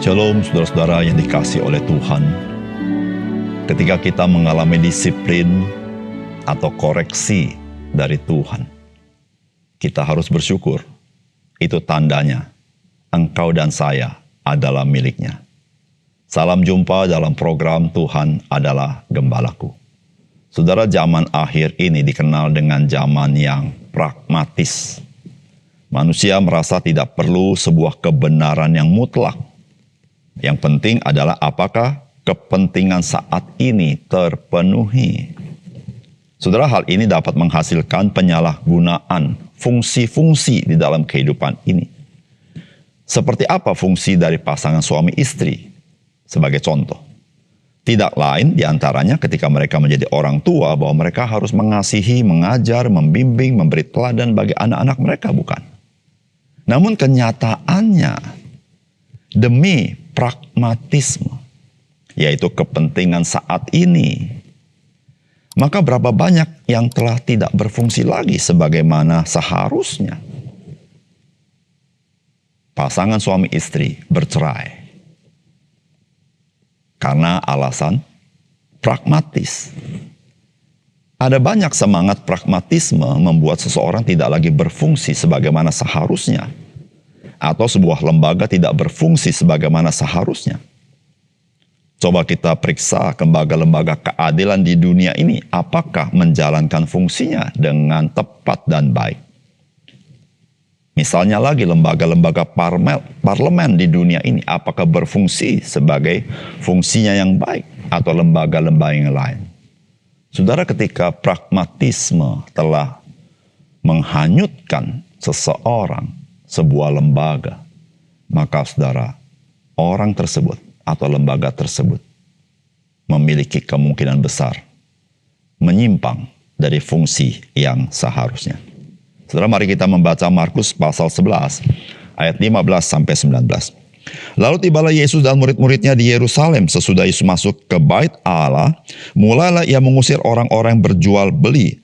Shalom saudara-saudara yang dikasihi oleh Tuhan. Ketika kita mengalami disiplin atau koreksi dari Tuhan, kita harus bersyukur. Itu tandanya engkau dan saya adalah miliknya. Salam jumpa dalam program Tuhan adalah Gembalaku. Saudara, zaman akhir ini dikenal dengan zaman yang pragmatis. Manusia merasa tidak perlu sebuah kebenaran yang mutlak. Yang penting adalah apakah kepentingan saat ini terpenuhi. Saudara, hal ini dapat menghasilkan penyalahgunaan fungsi-fungsi di dalam kehidupan ini. Seperti apa fungsi dari pasangan suami istri? Sebagai contoh, tidak lain diantaranya ketika mereka menjadi orang tua bahwa mereka harus mengasihi, mengajar, membimbing, memberi teladan bagi anak-anak mereka, bukan? Namun kenyataannya demi pragmatisme, yaitu kepentingan saat ini, maka berapa banyak yang telah tidak berfungsi lagi sebagaimana seharusnya. Pasangan suami istri bercerai karena alasan pragmatis. Ada banyak semangat pragmatisme membuat seseorang tidak lagi berfungsi sebagaimana seharusnya, atau sebuah lembaga tidak berfungsi sebagaimana seharusnya. Coba kita periksa lembaga-lembaga keadilan di dunia ini, apakah menjalankan fungsinya dengan tepat dan baik. Misalnya lagi lembaga-lembaga parlemen di dunia ini, apakah berfungsi sebagai fungsinya yang baik atau lembaga-lembaga yang lain. Saudara, ketika pragmatisme telah menghanyutkan seseorang, sebuah lembaga, maka saudara, orang tersebut atau lembaga tersebut memiliki kemungkinan besar menyimpang dari fungsi yang seharusnya. Saudara, mari kita membaca Markus pasal 11 ayat 15 sampai 19. Lalu tibalah Yesus dan murid-muridnya di Yerusalem. Sesudah Yesus masuk ke bait Allah, mulailah ia mengusir orang-orang berjual beli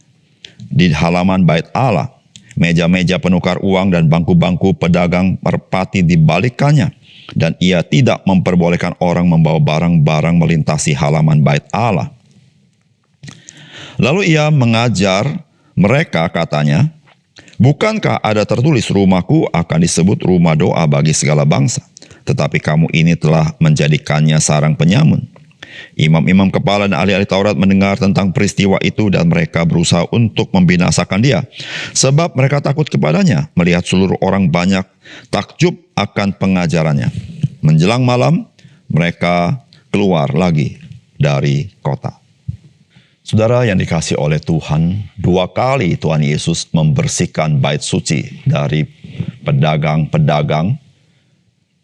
di halaman bait Allah. Meja-meja penukar uang dan bangku-bangku pedagang merpati dibalikannya. Dan ia tidak memperbolehkan orang membawa barang-barang melintasi halaman bait Allah. Lalu ia mengajar mereka, katanya, bukankah ada tertulis, rumahku akan disebut rumah doa bagi segala bangsa, tetapi kamu ini telah menjadikannya sarang penyamun. Imam-imam kepala dan ahli-ahli Taurat mendengar tentang peristiwa itu dan mereka berusaha untuk membinasakan dia. Sebab mereka takut kepadanya, melihat seluruh orang banyak takjub akan pengajarannya. Menjelang malam, mereka keluar lagi dari kota. Saudara yang dikasihi oleh Tuhan, 2 kali Tuhan Yesus membersihkan bait suci dari pedagang-pedagang.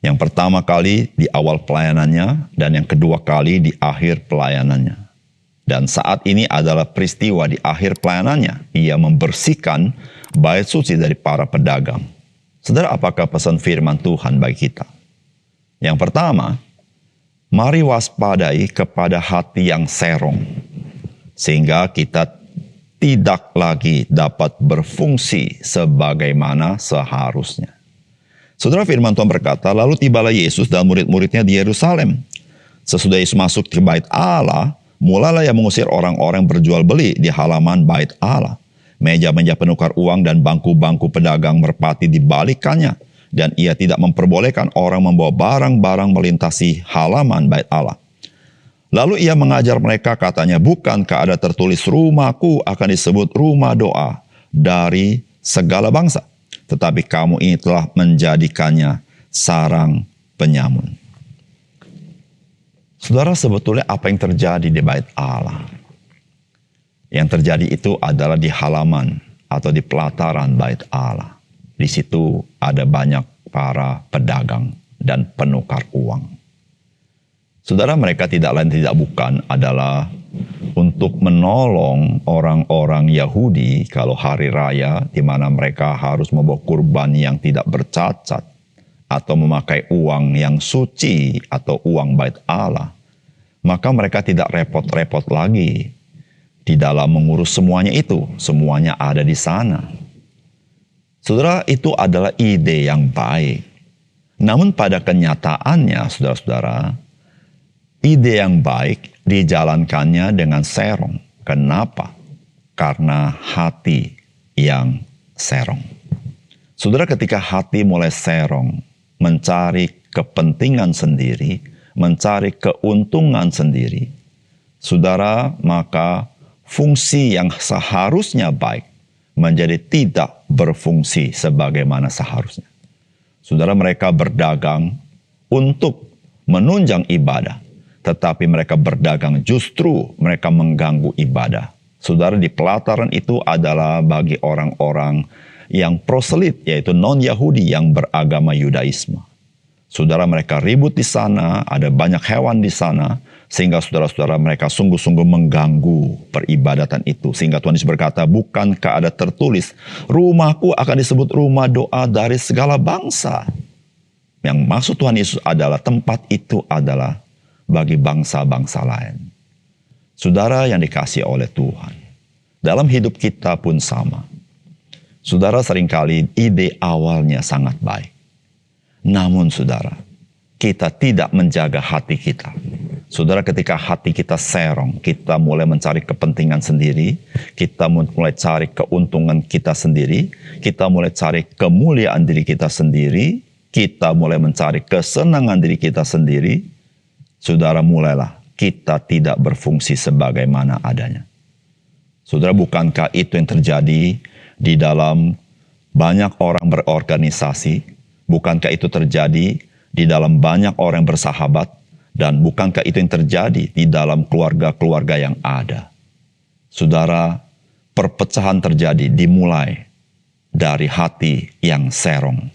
Yang pertama kali di awal pelayanannya dan yang kedua kali di akhir pelayanannya. Dan saat ini adalah peristiwa di akhir pelayanannya. Ia membersihkan bait suci dari para pedagang. Saudara, apakah pesan firman Tuhan bagi kita? Yang pertama, mari waspadai kepada hati yang serong, sehingga kita tidak lagi dapat berfungsi sebagaimana seharusnya. Saudara, firman Tuhan berkata, lalu tibalah Yesus dan murid-muridnya di Yerusalem. Sesudah Yesus masuk ke bait Allah, mulailah ia mengusir orang-orang berjual beli di halaman bait Allah. Meja-meja penukar uang dan bangku-bangku pedagang merpati dibalikannya. Dan ia tidak memperbolehkan orang membawa barang-barang melintasi halaman bait Allah. Lalu ia mengajar mereka, katanya, bukankah ada tertulis, rumahku akan disebut rumah doa dari segala bangsa, tetapi kamu ini telah menjadikannya sarang penyamun. Saudara, sebetulnya apa yang terjadi di bait Allah? Yang terjadi itu adalah di halaman atau di pelataran bait Allah. Di situ ada banyak para pedagang dan penukar uang. Saudara, mereka tidak lain tidak bukan adalah untuk menolong orang-orang Yahudi kalau hari raya di mana mereka harus membawa kurban yang tidak bercacat atau memakai uang yang suci atau uang bait Allah. Maka mereka tidak repot-repot lagi di dalam mengurus semuanya itu. Semuanya ada di sana. Saudara, itu adalah ide yang baik. Namun pada kenyataannya, saudara-saudara, ide yang baik dijalankannya dengan serong. Kenapa? Karena hati yang serong. Saudara, ketika hati mulai serong, mencari kepentingan sendiri, mencari keuntungan sendiri, saudara, maka fungsi yang seharusnya baik menjadi tidak berfungsi sebagaimana seharusnya. Saudara, mereka berdagang untuk menunjang ibadah, tetapi mereka berdagang justru mereka mengganggu ibadah. Saudara, di pelataran itu adalah bagi orang-orang yang proselit, yaitu non-Yahudi yang beragama Yudaisme. Saudara, mereka ribut di sana, ada banyak hewan di sana, sehingga saudara-saudara mereka sungguh-sungguh mengganggu peribadatan itu. Sehingga Tuhan Yesus berkata, bukankah ada tertulis, rumahku akan disebut rumah doa dari segala bangsa. Yang maksud Tuhan Yesus adalah tempat itu adalah bagi bangsa-bangsa lain. Saudara yang dikasihi oleh Tuhan, dalam hidup kita pun sama. Saudara, seringkali ide awalnya sangat baik. Namun saudara, kita tidak menjaga hati kita. Saudara, ketika hati kita serong, kita mulai mencari kepentingan sendiri, kita mulai cari keuntungan kita sendiri, kita mulai cari kemuliaan diri kita sendiri, kita mulai mencari kesenangan diri kita sendiri, saudara, mulailah kita tidak berfungsi sebagaimana adanya. Saudara, bukankah itu yang terjadi di dalam banyak orang berorganisasi? Bukankah itu terjadi di dalam banyak orang bersahabat? Dan bukankah itu yang terjadi di dalam keluarga-keluarga yang ada? Saudara, perpecahan terjadi dimulai dari hati yang serong.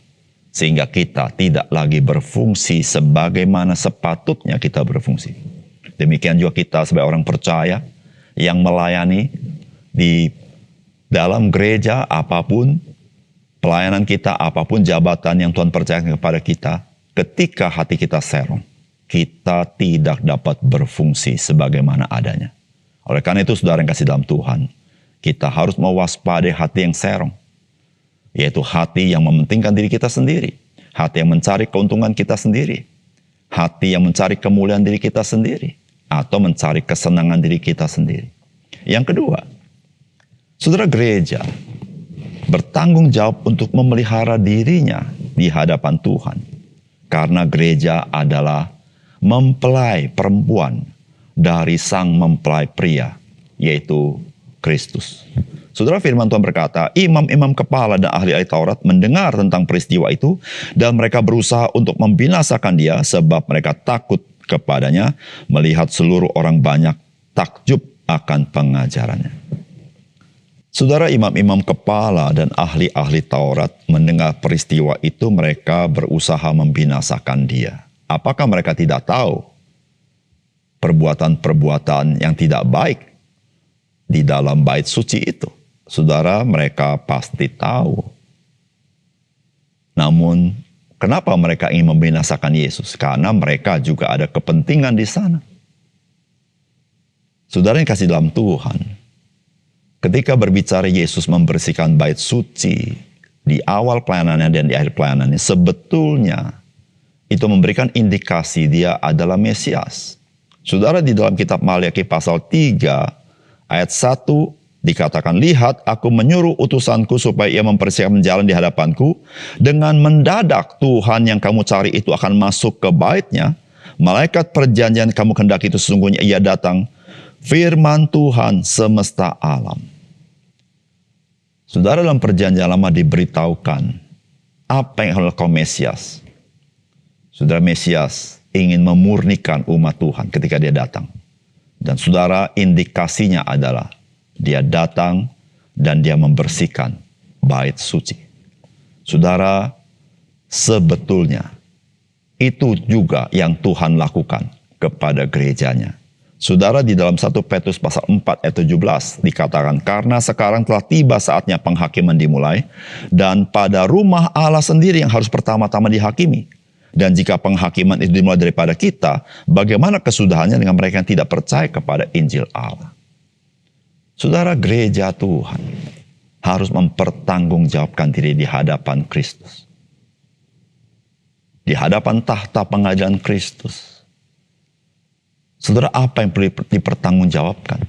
Sehingga kita tidak lagi berfungsi sebagaimana sepatutnya kita berfungsi. Demikian juga kita sebagai orang percaya yang melayani di dalam gereja apapun, pelayanan kita apapun, jabatan yang Tuhan percayakan kepada kita, ketika hati kita serong, kita tidak dapat berfungsi sebagaimana adanya. Oleh karena itu, saudara yang kasih dalam Tuhan, kita harus mewaspadai hati yang serong, yaitu hati yang mementingkan diri kita sendiri, hati yang mencari keuntungan kita sendiri, hati yang mencari kemuliaan diri kita sendiri, atau mencari kesenangan diri kita sendiri. Yang kedua, saudara, gereja bertanggung jawab untuk memelihara dirinya di hadapan Tuhan. Karena gereja adalah mempelai perempuan dari sang mempelai pria, yaitu Kristus. Saudara, firman Tuhan berkata, imam-imam kepala dan ahli-ahli Taurat mendengar tentang peristiwa itu, dan mereka berusaha untuk membinasakan dia, sebab mereka takut kepadanya, melihat seluruh orang banyak takjub akan pengajarannya. Saudara, imam-imam kepala dan ahli-ahli Taurat mendengar peristiwa itu, mereka berusaha membinasakan dia. Apakah mereka tidak tahu perbuatan-perbuatan yang tidak baik di dalam bait suci itu? Saudara, mereka pasti tahu. Namun, kenapa mereka ingin membinasakan Yesus? Karena mereka juga ada kepentingan di sana. Saudara yang kasih dalam Tuhan, ketika berbicara Yesus membersihkan bait suci di awal pelayanannya dan di akhir pelayanannya, sebetulnya itu memberikan indikasi dia adalah Mesias. Saudara, di dalam kitab Maliaki pasal 3 ayat 1 dikatakan, lihat aku menyuruh utusanku supaya ia membersihkan jalan di hadapanku. Dengan mendadak Tuhan yang kamu cari itu akan masuk ke baitnya. Malaikat perjanjian kamu kehendaki itu sesungguhnya ia datang. Firman Tuhan semesta alam. Saudara, dalam perjanjian lama diberitahukan apa yang adalah Mesias. Saudara, Mesias ingin memurnikan umat Tuhan ketika dia datang. Dan saudara, indikasinya adalah dia datang dan dia membersihkan bait suci. Saudara, sebetulnya itu juga yang Tuhan lakukan kepada gerejanya. Saudara, di dalam 1 Petrus pasal 4 ayat 17 dikatakan, karena sekarang telah tiba saatnya penghakiman dimulai, dan pada rumah Allah sendiri yang harus pertama-tama dihakimi. Dan jika penghakiman itu dimulai daripada kita, bagaimana kesudahannya dengan mereka yang tidak percaya kepada Injil Allah? Saudara, gereja Tuhan harus mempertanggungjawabkan diri di hadapan Kristus. di hadapan tahta pengadilan Kristus. Saudara, apa yang perlu dipertanggungjawabkan?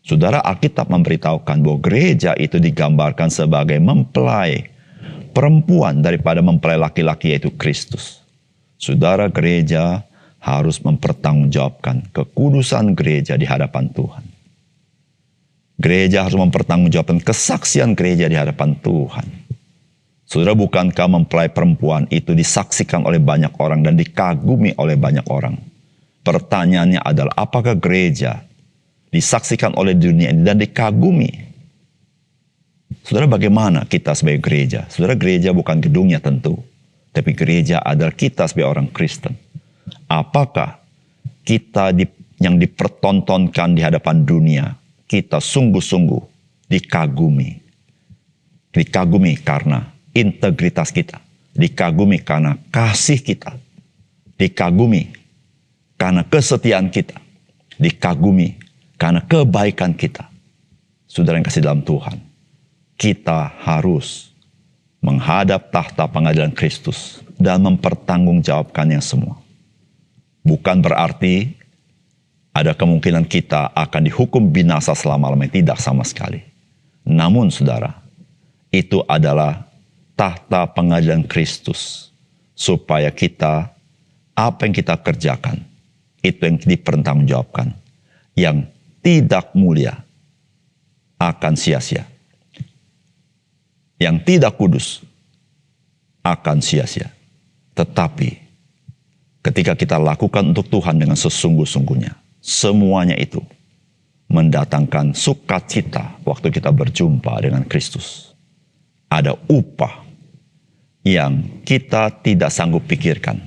Saudara, Alkitab memberitahukan bahwa gereja itu digambarkan sebagai mempelai perempuan daripada mempelai laki-laki, yaitu Kristus. Saudara, gereja harus mempertanggungjawabkan kekudusan gereja di hadapan Tuhan. Gereja harus mempertanggungjawabkan kesaksian gereja di hadapan Tuhan. Saudara, bukankah mempelai perempuan itu disaksikan oleh banyak orang dan dikagumi oleh banyak orang? Pertanyaannya adalah, apakah gereja disaksikan oleh dunia ini dan dikagumi? Saudara, bagaimana kita sebagai gereja? Saudara, gereja bukan gedungnya tentu, tapi gereja adalah kita sebagai orang Kristen. Apakah kita yang dipertontonkan di hadapan dunia, kita sungguh-sungguh dikagumi? Dikagumi karena integritas kita, dikagumi karena kasih kita, dikagumi karena kesetiaan kita, dikagumi karena kebaikan kita. Saudara yang kasih dalam Tuhan, kita harus menghadap tahta pengadilan Kristus dan mempertanggungjawabkannya semua. Bukan berarti ada kemungkinan kita akan dihukum binasa selama-lamanya, tidak sama sekali. Namun saudara, itu adalah tahta pengadilan Kristus, supaya kita, apa yang kita kerjakan, itu yang dipertanggungjawabkan. Yang tidak mulia akan sia-sia. Yang tidak kudus akan sia-sia. Tetapi ketika kita lakukan untuk Tuhan dengan sesungguh-sungguhnya, semuanya itu mendatangkan sukacita waktu kita berjumpa dengan Kristus. Ada upah yang kita tidak sanggup pikirkan,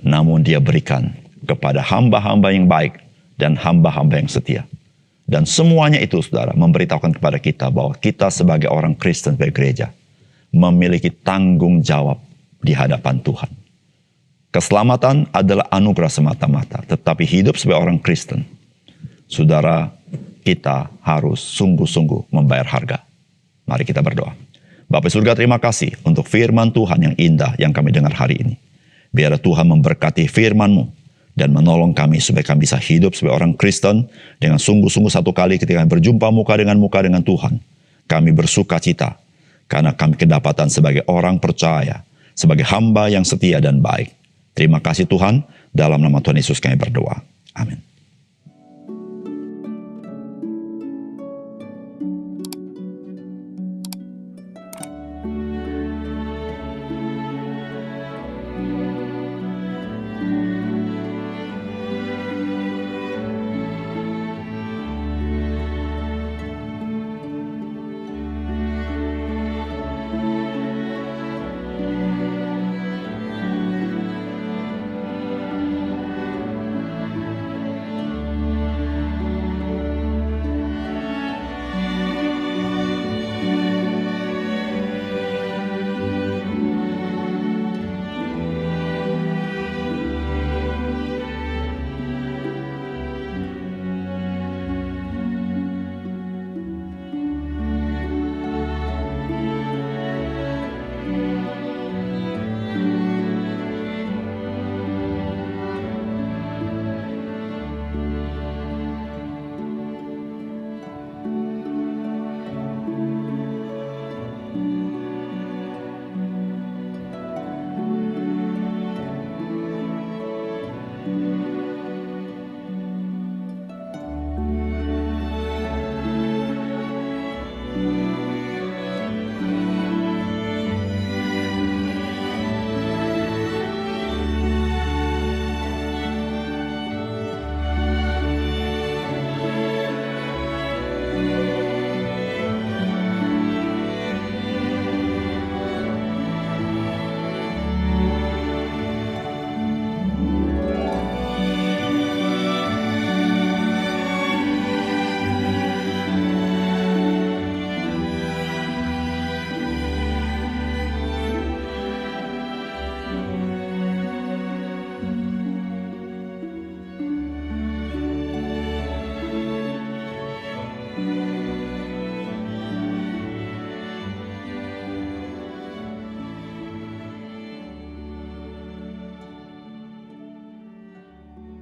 namun Dia berikan kepada hamba-hamba yang baik dan hamba-hamba yang setia. Dan semuanya itu, saudara, memberitahukan kepada kita bahwa kita sebagai orang Kristen, sebagai gereja, memiliki tanggung jawab di hadapan Tuhan. Keselamatan adalah anugerah semata-mata, tetapi hidup sebagai orang Kristen, saudara, kita harus sungguh-sungguh membayar harga. Mari kita berdoa. Bapa surga, terima kasih untuk firman Tuhan yang indah yang kami dengar hari ini. Biar Tuhan memberkati firman-Mu dan menolong kami supaya kami bisa hidup sebagai orang Kristen dengan sungguh-sungguh satu kali ketika kami berjumpa muka dengan Tuhan. Kami bersuka cita karena kami kedapatan sebagai orang percaya, sebagai hamba yang setia dan baik. Terima kasih Tuhan, dalam nama Tuhan Yesus kami berdoa. Amin.